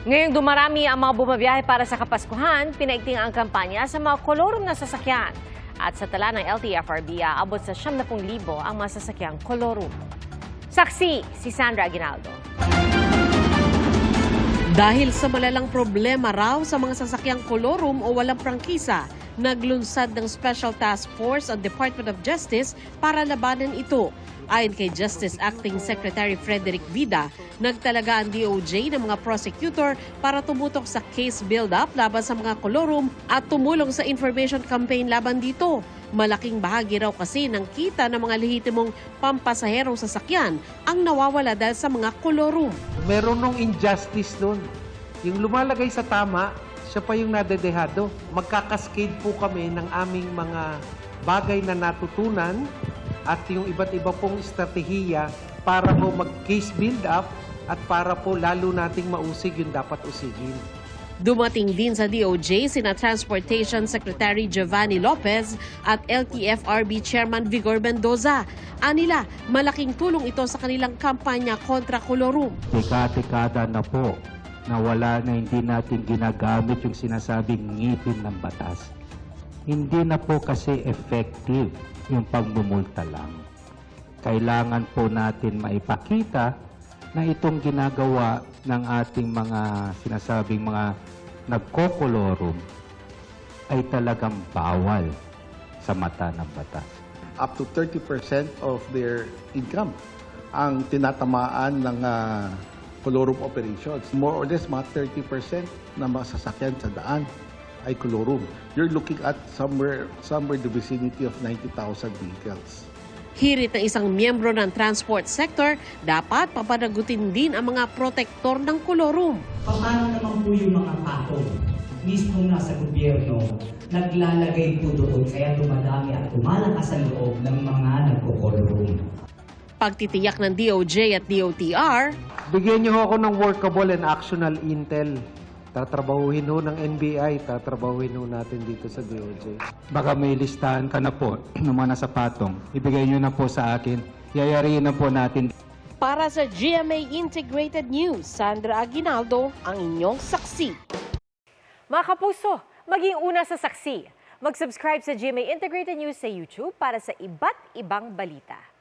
Ngayong dumarami ang mga bumabiyahe para sa Kapaskuhan, pinaigting ang kampanya sa mga kolorum na sasakyan. At sa tala ng LTFRB, aabot sa 70,000 ang mga sasakyang kolorum. Saksi si Sandra Aguinaldo. Dahil sa malalang problema raw sa mga sasakyang kolorum o walang prangkisa, naglunsad ng Special Task Force ang Department of Justice para labanan ito. Ayon kay Justice Acting Secretary Frederick Vida, nagtalaga ang DOJ ng mga prosecutor para tumutok sa case build-up laban sa mga kolorum at tumulong sa information campaign laban dito. Malaking bahagi raw kasi ng kita ng mga lehitimong pampasaherong sasakyan ang nawawala dahil sa mga kolorum. Meron nung injustice doon. Yung lumalagay sa tama, siya pa yung nadedehado. Magkakaskade po kami ng aming mga bagay na natutunan at yung iba't iba pong estratehiya para po mag-case build-up at para po lalo nating mausig yung dapat usigin. Dumating din sa DOJ sina Transportation Secretary Giovanni Lopez at LTFRB Chairman Vigor Mendoza. Anila, malaking tulong ito sa kanilang kampanya kontra kolorum. Dekada-dekada na po na wala na hindi natin ginagamit yung sinasabing ngipin ng batas. Hindi na po kasi effective yung pagmumulta lang. Kailangan po natin maipakita na itong ginagawa ng ating mga sinasabing mga nagkokolorum ay talagang bawal sa mata ng batas. Up to 30% of their income ang tinatamaan ng kolorum operations. More or less, mga 30% na mga sasakyan sa daan ay kolorum. You're looking at somewhere the vicinity of 90,000 vehicles. Hirit ng isang miyembro ng transport sector, dapat papanagutin din ang mga protektor ng kolorum. Paano naman po yung mga patong mismo nasa gobyerno naglalagay po doon kaya dumadami at lumalakas ang loob ng mga nagkokolorum? Pagtitiyak ng DOJ at DOTR, Bigyan niyo ako ng workable and actionable intel. Tatrabahuhin ho ng NBI, tatrabahuhin ho natin dito sa DOJ. Baka may listahan ka na po ng mga nasa patong. Ibigay nyo na po sa akin. Yayariin na po natin. para sa GMA Integrated News, Sandra Aguinaldo, ang inyong saksi. Mga kapuso, maging una sa saksi. Mag-subscribe sa GMA Integrated News sa YouTube para sa iba't ibang balita.